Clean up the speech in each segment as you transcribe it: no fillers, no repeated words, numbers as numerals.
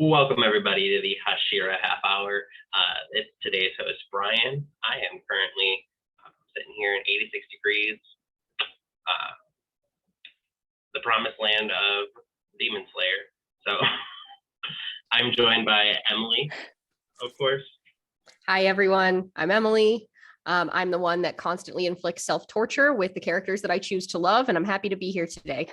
Welcome everybody to the Hashira half hour. It's today's host, Bryan. I am currently sitting here in 86 degrees, the promised land of Demon Slayer. So I'm joined by Emily, of course. Hi, everyone. I'm Emily. I'm the one that constantly inflicts self-torture with the characters that I choose to love, and I'm happy to be here today.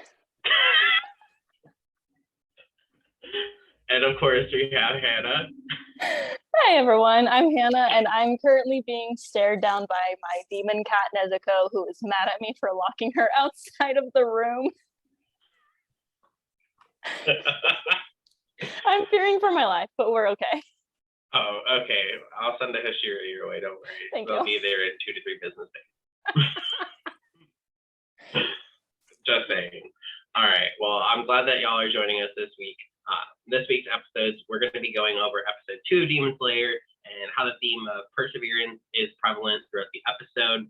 And of course, we have Hannah. Hi, everyone. I'm Hannah, and I'm currently being stared down by my demon cat, Nezuko, who is mad at me for locking her outside of the room. I'm fearing for my life, but we're okay. Oh, okay. I'll send a Hashira your way. Don't worry. Thank They'll you. be there in 2 to 3 business days. Just saying. All right. Well, I'm glad that y'all are joining us this week. This week's episodes, we're going to be going over episode 2 of Demon Slayer and how the theme of perseverance is prevalent throughout the episode.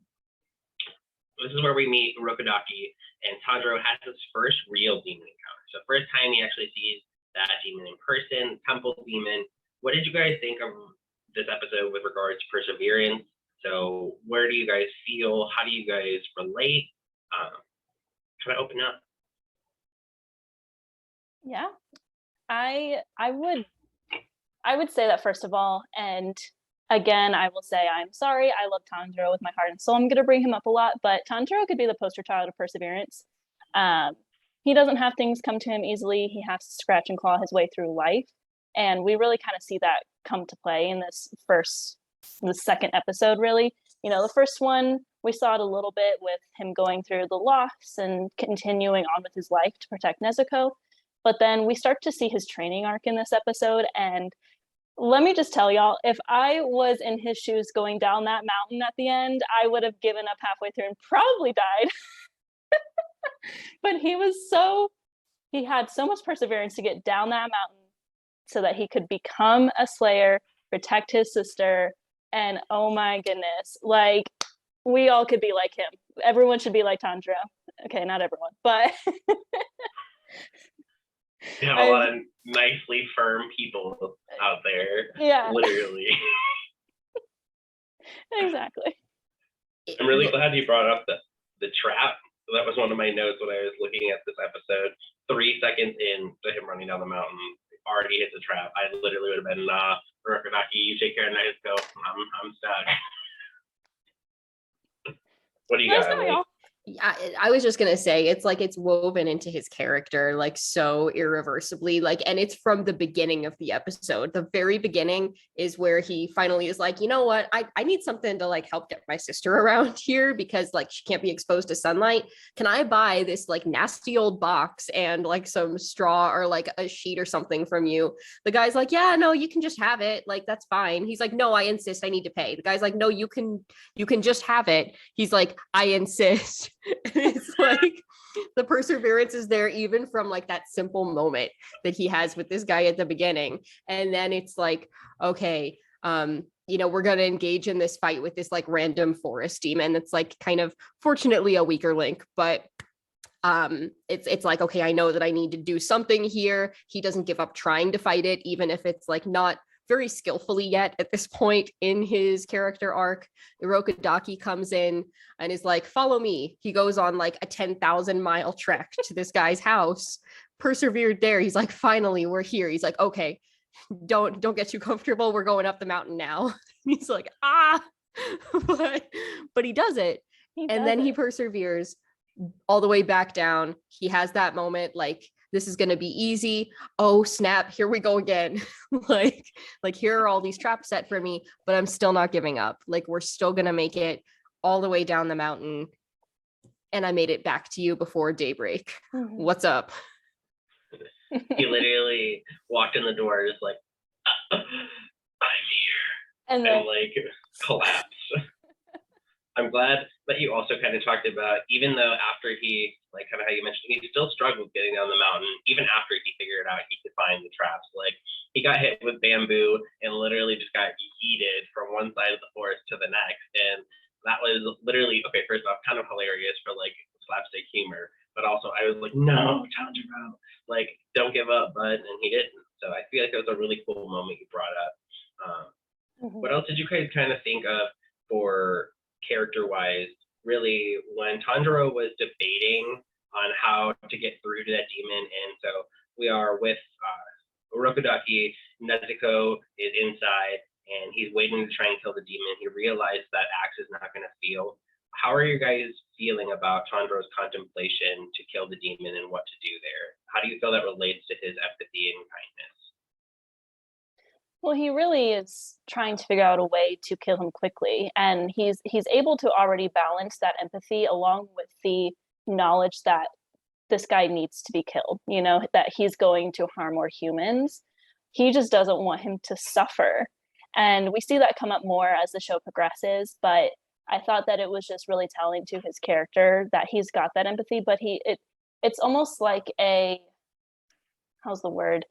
This is where we meet Urokodaki, and Tanjiro has his first real demon encounter. So first time he actually sees that demon in person, temple demon. What did you guys think of this episode with regards to perseverance? So where do you guys feel? How do you guys relate? Kind of open up. Yeah, I would say that first of all, and again, I will say I'm sorry. I love Tanjiro with my heart and soul. I'm going to bring him up a lot, but Tanjiro could be the poster child of perseverance. He doesn't have things come to him easily. He has to scratch and claw his way through life. And we really kind of see that come to play in the second episode, really. You know, the first one, we saw it a little bit with him going through the loss and continuing on with his life to protect Nezuko. But then we start to see his training arc in this episode. And let me just tell y'all, if I was in his shoes going down that mountain at the end, I would have given up halfway through and probably died. But he had so much perseverance to get down that mountain so that he could become a slayer, protect his sister, and oh my goodness, like, we all could be like him. Everyone should be like Tanjiro. Okay, not everyone, but We have a lot of nicely firm people out there. Yeah. Literally. Exactly. I'm really glad you brought up the trap. That was one of my notes when I was looking at this episode. 3 seconds in to him running down the mountain, already hit the trap. I literally would have been, Urokodaki, you take care of Nezuko. I'm stuck. What do you got? I was just gonna say it's like it's woven into his character like so irreversibly, like, and it's from the beginning of the episode. The very beginning is where he finally is like, you know what, I need something to like help get my sister around here because like she can't be exposed to sunlight. Can I buy this like nasty old box and like some straw or like a sheet or something from you? The guy's like, yeah, no, you can just have it, like that's fine. He's like, no, I insist, I need to pay. The guy's like, no, you can just have it. He's like, I insist. It's like the perseverance is there even from like that simple moment that he has with this guy at the beginning. And then it's like, okay, we're going to engage in this fight with this like random forest demon that's like kind of fortunately a weaker link, but it's like, okay, I know that I need to do something here. He doesn't give up trying to fight it, even if it's like not very skillfully yet at this point in his character arc. Urokodaki comes in and is like, follow me. He goes on like a 10,000-mile trek to this guy's house, persevered there. He's like, finally, we're here. He's like, okay, don't get too comfortable. We're going up the mountain now. He's like, but he does it. He perseveres all the way back down. He has that moment like, this is going to be easy. Oh, snap. Here we go again. like here are all these traps set for me, but I'm still not giving up. Like, we're still going to make it all the way down the mountain. And I made it back to you before daybreak. Mm-hmm. What's up? He literally walked in the door just like, I'm here. And like collapsed. I'm glad that you also kind of talked about, even though after he, like kind of how you mentioned, he still struggled getting down the mountain, even after he figured out he could find the traps. Like, he got hit with bamboo and literally just got yeeted from one side of the forest to the next. And that was literally, okay, first off, kind of hilarious for like slapstick humor. But also I was like, no, Tanjiro, like, don't give up, bud. And he didn't. So I feel like it was a really cool moment you brought up. Mhm. What else did you guys kind of think of for character-wise, really, when Tanjiro was debating on how to get through to that demon? And so we are with Urokodaki, Nezuko is inside, and he's waiting to try and kill the demon. He realized that axe is not going to feel. How are you guys feeling about Tanjiro's contemplation to kill the demon and what to do there? How do you feel that relates to his empathy and kindness? Well, he really is trying to figure out a way to kill him quickly, and he's able to already balance that empathy along with the knowledge that this guy needs to be killed, you know, that he's going to harm more humans. He just doesn't want him to suffer. And we see that come up more as the show progresses, but I thought that it was just really telling to his character that he's got that empathy, but it's almost like a, how's the word?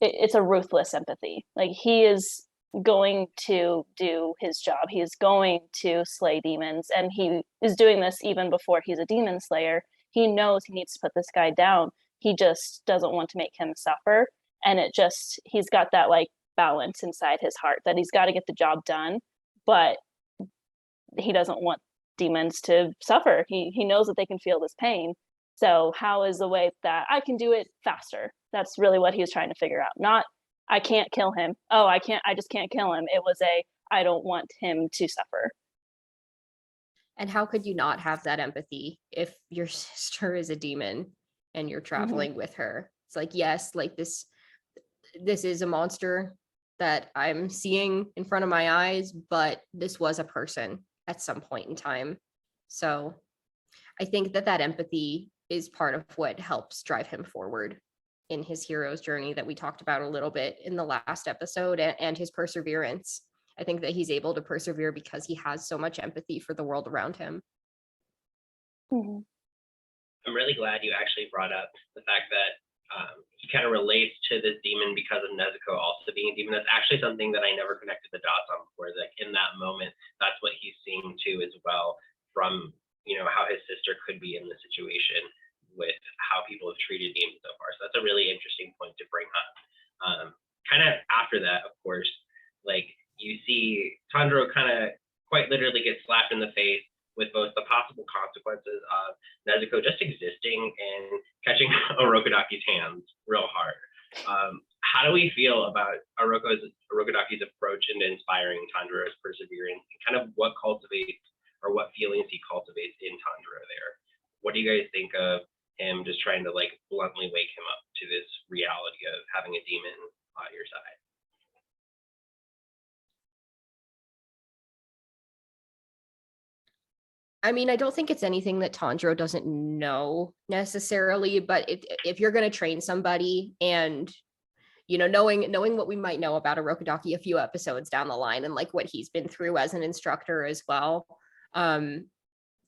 It's a ruthless empathy. Like, he is going to do his job. He is going to slay demons, and he is doing this even before he's a demon slayer. He knows he needs to put this guy down. He just doesn't want to make him suffer. And he's got that like balance inside his heart that he's got to get the job done, but he doesn't want demons to suffer. He knows that they can feel this pain. So how is the way that I can do it faster? That's really what he was trying to figure out. Not, I can't kill him. Oh, I just can't kill him. It was I don't want him to suffer. And how could you not have that empathy if your sister is a demon and you're traveling with her? It's like, yes, like this is a monster that I'm seeing in front of my eyes, but this was a person at some point in time. So I think that empathy is part of what helps drive him forward in his hero's journey that we talked about a little bit in the last episode, and his perseverance. I think that he's able to persevere because he has so much empathy for the world around him. Mm-hmm. I'm really glad you actually brought up the fact that he kind of relates to this demon because of Nezuko also being a demon. That's actually something that I never connected the dots on before. Like, in that moment, that's what he's seeing too as well, from, you know, how his sister could be in the situation with how people have treated demons so far. So that's a really interesting point to bring up. Kind of after that, of course, like, you see Tanjiro kind of quite literally get slapped in the face with both the possible consequences of Nezuko just existing and catching Urokodaki's hands real hard. How do we feel about Urokodaki's approach into inspiring Tanjiro's perseverance, and kind of what cultivates, or what feelings he cultivates in Tanjiro there? What do you guys think of him just trying to like bluntly wake him up to this reality of having a demon by your side? I mean, I don't think it's anything that Tanjiro doesn't know necessarily, but if you're going to train somebody, and, you know, knowing what we might know about Urokodaki a few episodes down the line, and like what he's been through as an instructor as well,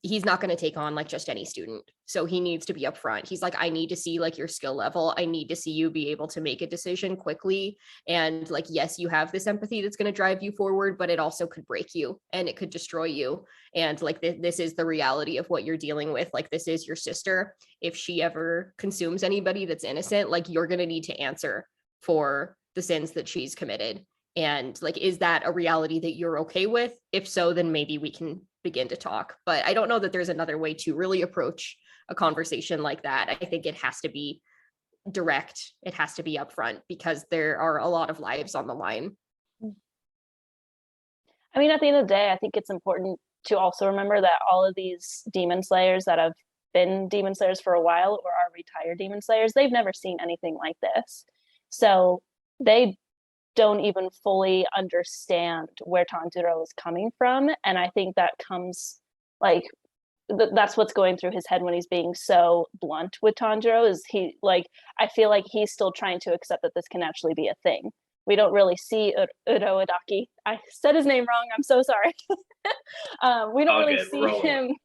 he's not going to take on like just any student. So he needs to be upfront. He's like, I need to see like your skill level. I need to see you be able to make a decision quickly. And like, yes, you have this empathy that's going to drive you forward, but it also could break you and it could destroy you. And like, this is the reality of what you're dealing with. Like, this is your sister. If she ever consumes anybody that's innocent, like, you're going to need to answer for the sins that she's committed. And like, is that a reality that you're okay with? If so, then maybe we can begin to talk. But I don't know that there's another way to really approach a conversation like that. I think it has to be direct. It has to be upfront, because there are a lot of lives on the line. I mean, at the end of the day, I think it's important to also remember that all of these demon slayers that have been demon slayers for a while, or are retired demon slayers, they've never seen anything like this. So they don't even fully understand where Tanjiro is coming from. And I think that comes, like, that's what's going through his head when he's being so blunt with Tanjiro, is I feel like he's still trying to accept that this can actually be a thing. We don't really see Urokodaki. I said his name wrong. I'm so sorry. We don't really see him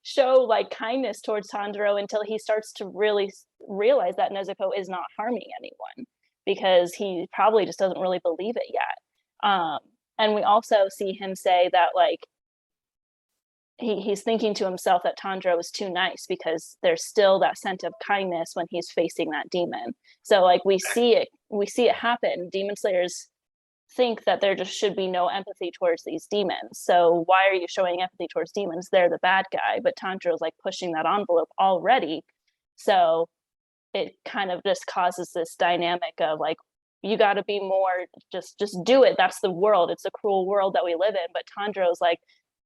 show like kindness towards Tanjiro until he starts to really realize that Nezuko is not harming anyone, because he probably just doesn't really believe it yet. And we also see him say that, like, he's thinking to himself that Tanjiro is too nice, because there's still that scent of kindness when he's facing that demon. So like, we see it we see it happen. Demon Slayers think that there just should be no empathy towards these demons. So why are you showing empathy towards demons? They're the bad guy, but Tanjiro's like pushing that envelope already. So it kind of just causes this dynamic of like, you got to be more, just do it. That's the world. It's a cruel world that we live in. But Tanjiro's like,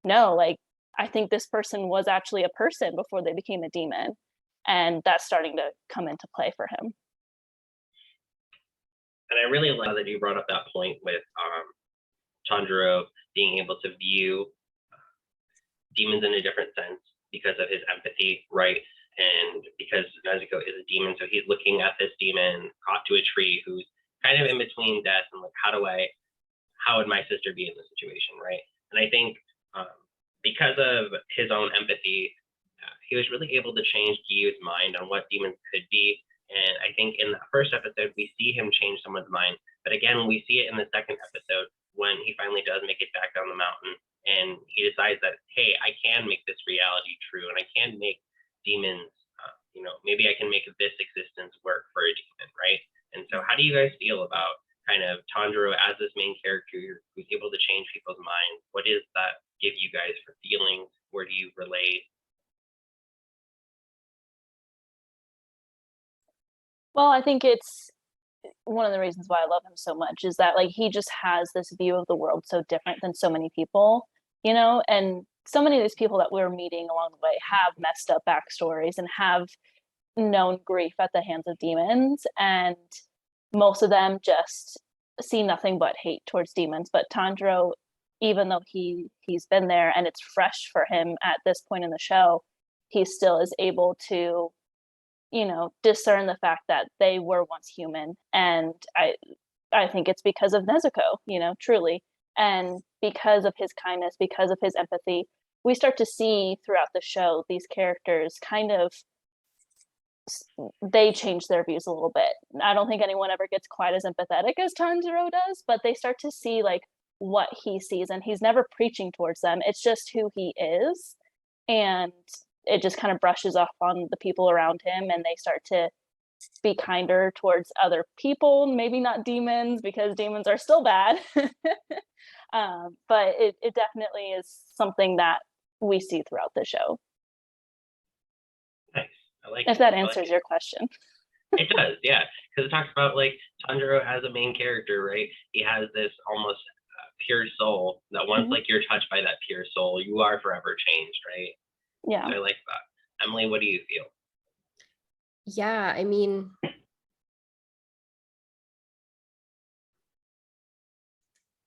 no, like, I think this person was actually a person before they became a demon. And that's starting to come into play for him. And I really like that you brought up that point with Tanjiro being able to view demons in a different sense because of his empathy, right? And because Nezuko is a demon, so he's looking at this demon caught to a tree who's kind of in between death and like, how would my sister be in this situation, right? And I think because of his own empathy, he was really able to change Gyu's mind on what demons could be. And I think in the first episode, we see him change someone's mind. But again, we see it in the second episode when he finally does make it back down the mountain. And he decides that, hey, I can make this reality true. And I can make demons, maybe I can make this existence work for a demon, right? And so how do you guys feel about kind of Tanjiro as this main character who's able to change people's minds? What does that give you guys for feelings? Where do you relate? Well, I think it's one of the reasons why I love him so much is that like he just has this view of the world so different than so many people, and so many of these people that we're meeting along the way have messed up backstories and have known grief at the hands of demons, and most of them just see nothing but hate towards demons. But Tanjiro, even though he's been there and it's fresh for him at this point in the show, he still is able to discern the fact that they were once human. And I think it's because of Nezuko, truly. And because of his kindness, because of his empathy, we start to see throughout the show these characters kind of, they change their views a little bit. I don't think anyone ever gets quite as empathetic as Tanjiro does, but they start to see like what he sees, and he's never preaching towards them. It's just who he is. And it just kind of brushes off on the people around him, and they start to be kinder towards other people, maybe not demons, because demons are still bad. But it definitely is something that we see throughout the show. Nice. I like if that answers your question. It does, yeah, because it talks about like Tanjiro as a main character, right? He has this almost pure soul that once like you're touched by that pure soul, you are forever changed, right? Yeah. So I like that. Emily, what do you feel? Yeah, I mean,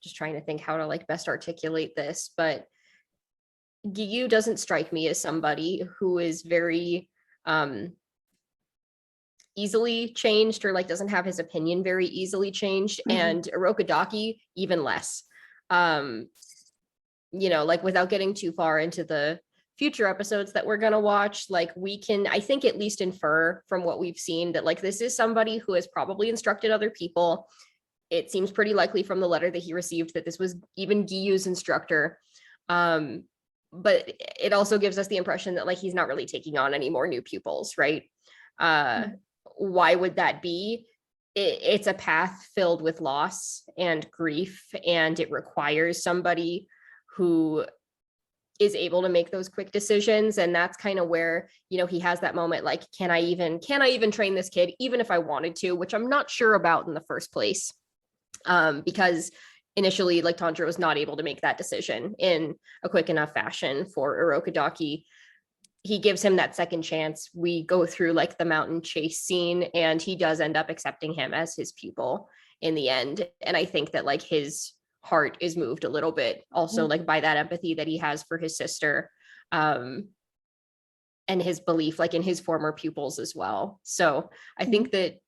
just trying to think how to like best articulate this, but Gyu doesn't strike me as somebody who is very easily changed, or like doesn't have his opinion very easily changed, and Urokodaki even less. Like without getting too far into the future episodes that we're going to watch, like we can, I think, at least infer from what we've seen that like this is somebody who has probably instructed other people. It seems pretty likely from the letter that he received that this was even Gyu's instructor. But it also gives us the impression that like he's not really taking on any more new pupils, right? Why would that be? It's a path filled with loss and grief, and it requires somebody who is able to make those quick decisions. And that's kind of where, he has that moment, like, can I even train this kid, even if I wanted to, which I'm not sure about in the first place. Because initially, like, Tanjiro was not able to make that decision in a quick enough fashion for Urokodaki. He gives him that second chance. We go through like the mountain chase scene, and he does end up accepting him as his pupil in the end. And I think that like his heart is moved a little bit also like by that empathy that he has for his sister, and his belief like in his former pupils as well. So I think that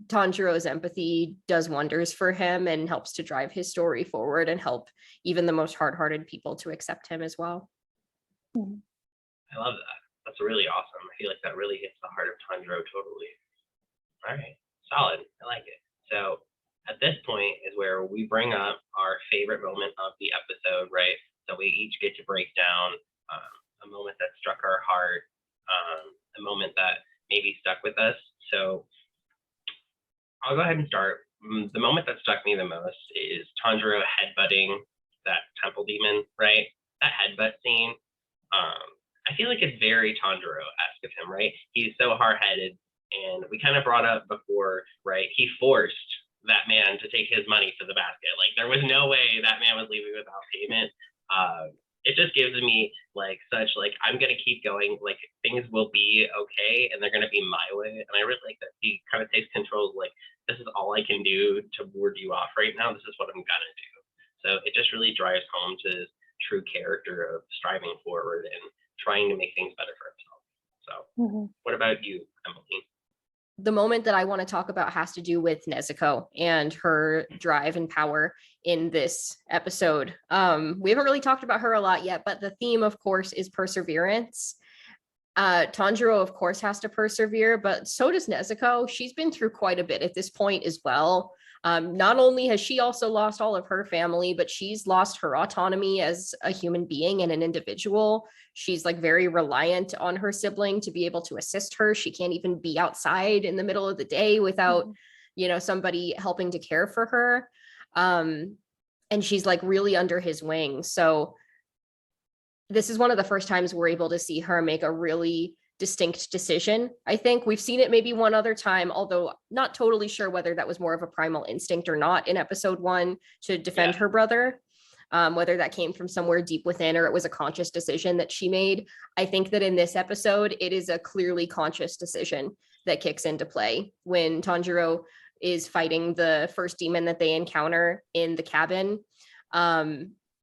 Tanjiro's empathy does wonders for him and helps to drive his story forward and help even the most hard-hearted people to accept him as well. I love that. That's really awesome. I feel like that really hits the heart of Tanjiro totally. All right, solid. I like it. So at this point is where we bring up our favorite moment of the episode, right? So we each get to break down a moment that struck our heart, a moment that maybe stuck with us. So I'll go ahead and start. The moment that struck me the most is Tanjiro headbutting that temple demon, right? That headbutt scene. I feel like it's very Tanjiro-esque of him, right? He's so hard-headed, and we kind of brought up before, right? He forced that man to take his money for the basket. Like, there was no way that man was leaving without payment. It just gives me like such like, I'm gonna keep going, like things will be okay and they're gonna be my way. And I really like that he kind of takes control of like, this is all I can do to ward you off right now. This is what I'm gonna do. So it just really drives home to his true character of striving forward and trying to make things better for himself. So what about you, Emily? The moment that I want to talk about has to do with Nezuko and her drive and power in this episode. We haven't really talked about her a lot yet, but the theme, of course, is perseverance. Tanjiro, of course, has to persevere, but so does Nezuko. She's been through quite a bit at this point as well. Not only has she also lost all of her family, but she's lost her autonomy as a human being and an individual. She's like very reliant on her sibling to be able to assist her. She can't even be outside in the middle of the day without, somebody helping to care for her. And she's like really under his wing. So this is one of the first times we're able to see her make a really distinct decision. I think we've seen it maybe one other time, although not totally sure whether that was more of a primal instinct or not in episode 1 to defend her brother, whether that came from somewhere deep within or it was a conscious decision that she made. I think that in this episode, it is a clearly conscious decision that kicks into play when Tanjiro is fighting the first demon that they encounter in the cabin.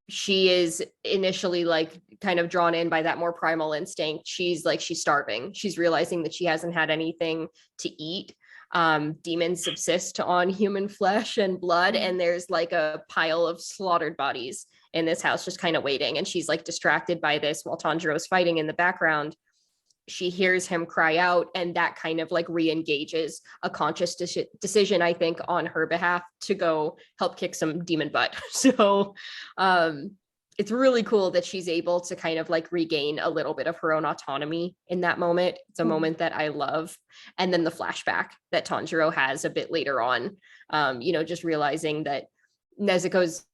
She is initially like kind of drawn in by that more primal instinct. She's starving. She's realizing that she hasn't had anything to eat. Demons subsist on human flesh and blood, and there's like a pile of slaughtered bodies in this house just kind of waiting. And she's like distracted by this while Tanjiro's fighting in the background. She hears him cry out, and that kind of like re-engages a conscious decision, I think, on her behalf to go help kick some demon butt. So it's really cool that she's able to kind of like regain a little bit of her own autonomy in that moment. It's a moment that I love. And then the flashback that Tanjiro has a bit later on, just realizing that Nezuko's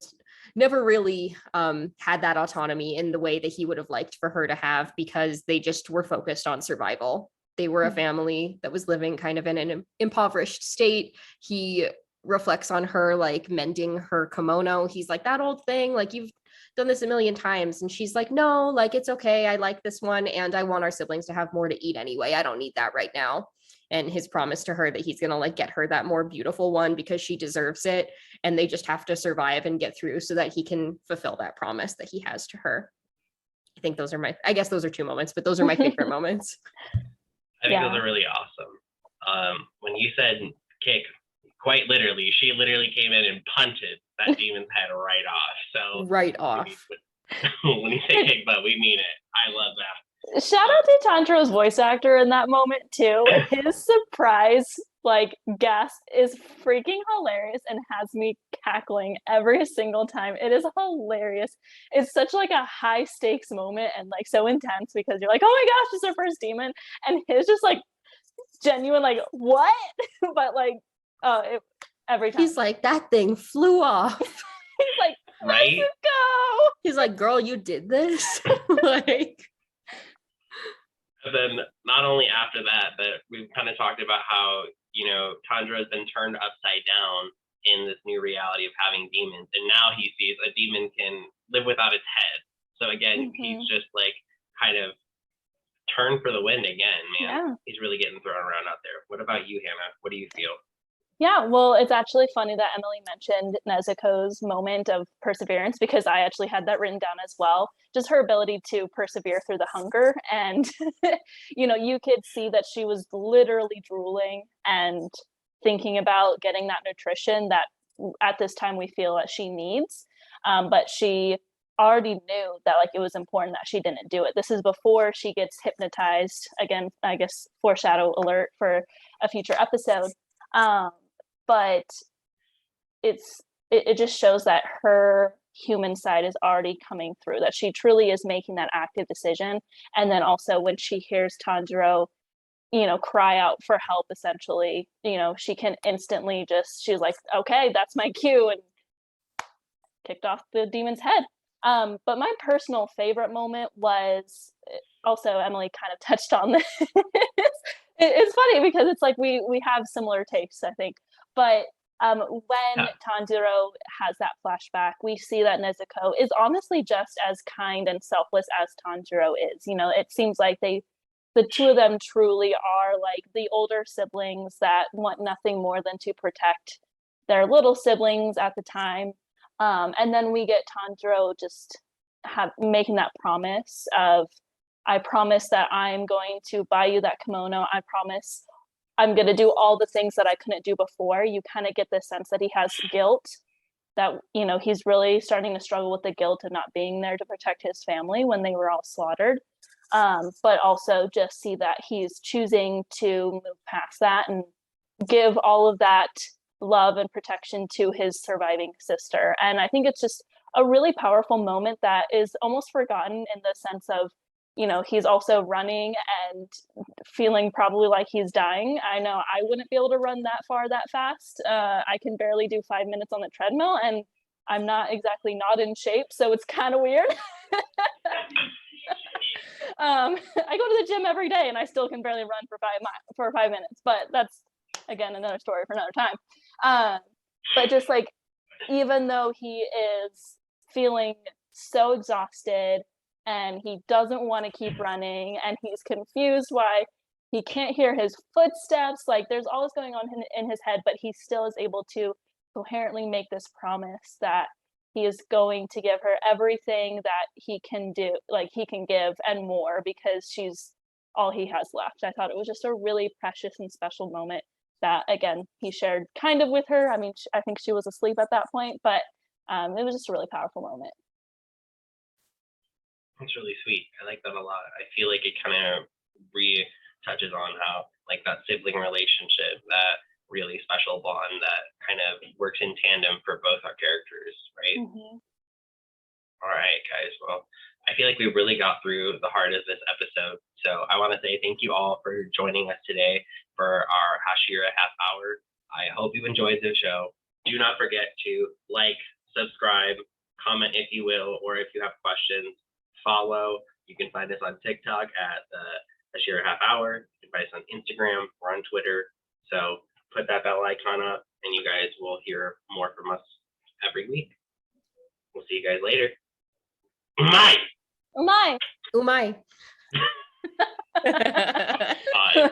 never really had that autonomy in the way that he would have liked for her to have, because they just were focused on survival. They were a family that was living kind of in an impoverished state. He reflects on her like mending her kimono. He's like, that old thing, like you've done this a million times. And she's like, no, like it's okay. I like this one. And I want our siblings to have more to eat anyway. I don't need that right now. And his promise to her that he's going to like get her that more beautiful one because she deserves it. And they just have to survive and get through so that he can fulfill that promise that he has to her. I think those are 2 moments, but those are my favorite moments. I think those are really awesome. When you said kick, quite literally, she literally came in and punted that demon's head right off. So right off. When you say kick butt, we mean it. I love that. Shout out to Tanjiro's voice actor in that moment too. His surprise gasp is freaking hilarious and has me cackling every single time. It is hilarious. It's such like a high stakes moment and like so intense because you're like, oh my gosh, it's our first demon, and his just like genuine like what? But like every time he's like, that thing flew off. He's like, right? Let's go. He's like, girl, you did this. Like. And then not only after that, but we've kind of talked about how, Tanjiro has been turned upside down in this new reality of having demons. And now he sees a demon can live without its head. So again, he's just like kind of turned for the wind again, man. Yeah. He's really getting thrown around out there. What about you, Hannah? What do you feel? Yeah, well, it's actually funny that Emily mentioned Nezuko's moment of perseverance, because I actually had that written down as well. Just her ability to persevere through the hunger. And, you could see that she was literally drooling and thinking about getting that nutrition that at this time we feel that she needs. But she already knew that it was important that she didn't do it. This is before she gets hypnotized. Again, I guess foreshadow alert for a future episode. But it just shows that her human side is already coming through, that she truly is making that active decision. And then also when she hears Tanjiro cry out for help, essentially. She can instantly she's like, okay, that's my cue, and kicked off the demon's head. But my personal favorite moment was, also Emily kind of touched on this. It's funny because it's like we have similar tastes, I think. But when Tanjiro has that flashback, we see that Nezuko is honestly just as kind and selfless as Tanjiro is. It seems like the two of them truly are like the older siblings that want nothing more than to protect their little siblings at the time. And then we get Tanjiro just making that promise of, I promise that I'm going to buy you that kimono. I promise I'm going to do all the things that I couldn't do before. You kind of get the sense that he has guilt, that, he's really starting to struggle with the guilt of not being there to protect his family when they were all slaughtered. But also just see that he's choosing to move past that and give all of that love and protection to his surviving sister. And I think it's just a really powerful moment that is almost forgotten, in the sense of, he's also running and feeling probably like he's dying. I know I wouldn't be able to run that far that fast. I can barely do 5 minutes on the treadmill, and I'm not exactly not in shape, so it's kind of weird. I go to the gym every day and I still can barely run for 5 minutes, but that's, again, another story for another time. But just like, even though he is feeling so exhausted and he doesn't want to keep running and he's confused why he can't hear his footsteps, like there's all this going on in his head, but he still is able to coherently make this promise that he is going to give her everything that he can do, like he can give and more, because she's all he has left. I thought it was just a really precious and special moment that, again, he shared kind of with her. I mean, I think she was asleep at that point, but it was just a really powerful moment. It's really sweet. I like that a lot. I feel like it kind of touches on how, like, that sibling relationship, that really special bond that kind of works in tandem for both our characters, right? Mm-hmm. All right, guys. Well, I feel like we really got through the heart of this episode. So I want to say thank you all for joining us today for our Hashira half hour. I hope you enjoyed the show. Do not forget to like, subscribe, comment if you will, or if you have questions, follow. You can find us on TikTok at the Hashira half hour. You can find us on Instagram or on Twitter. So put that bell icon up and you guys will hear more from us every week. We'll see you guys later. UMAI! UMAI! UMAI. Bye.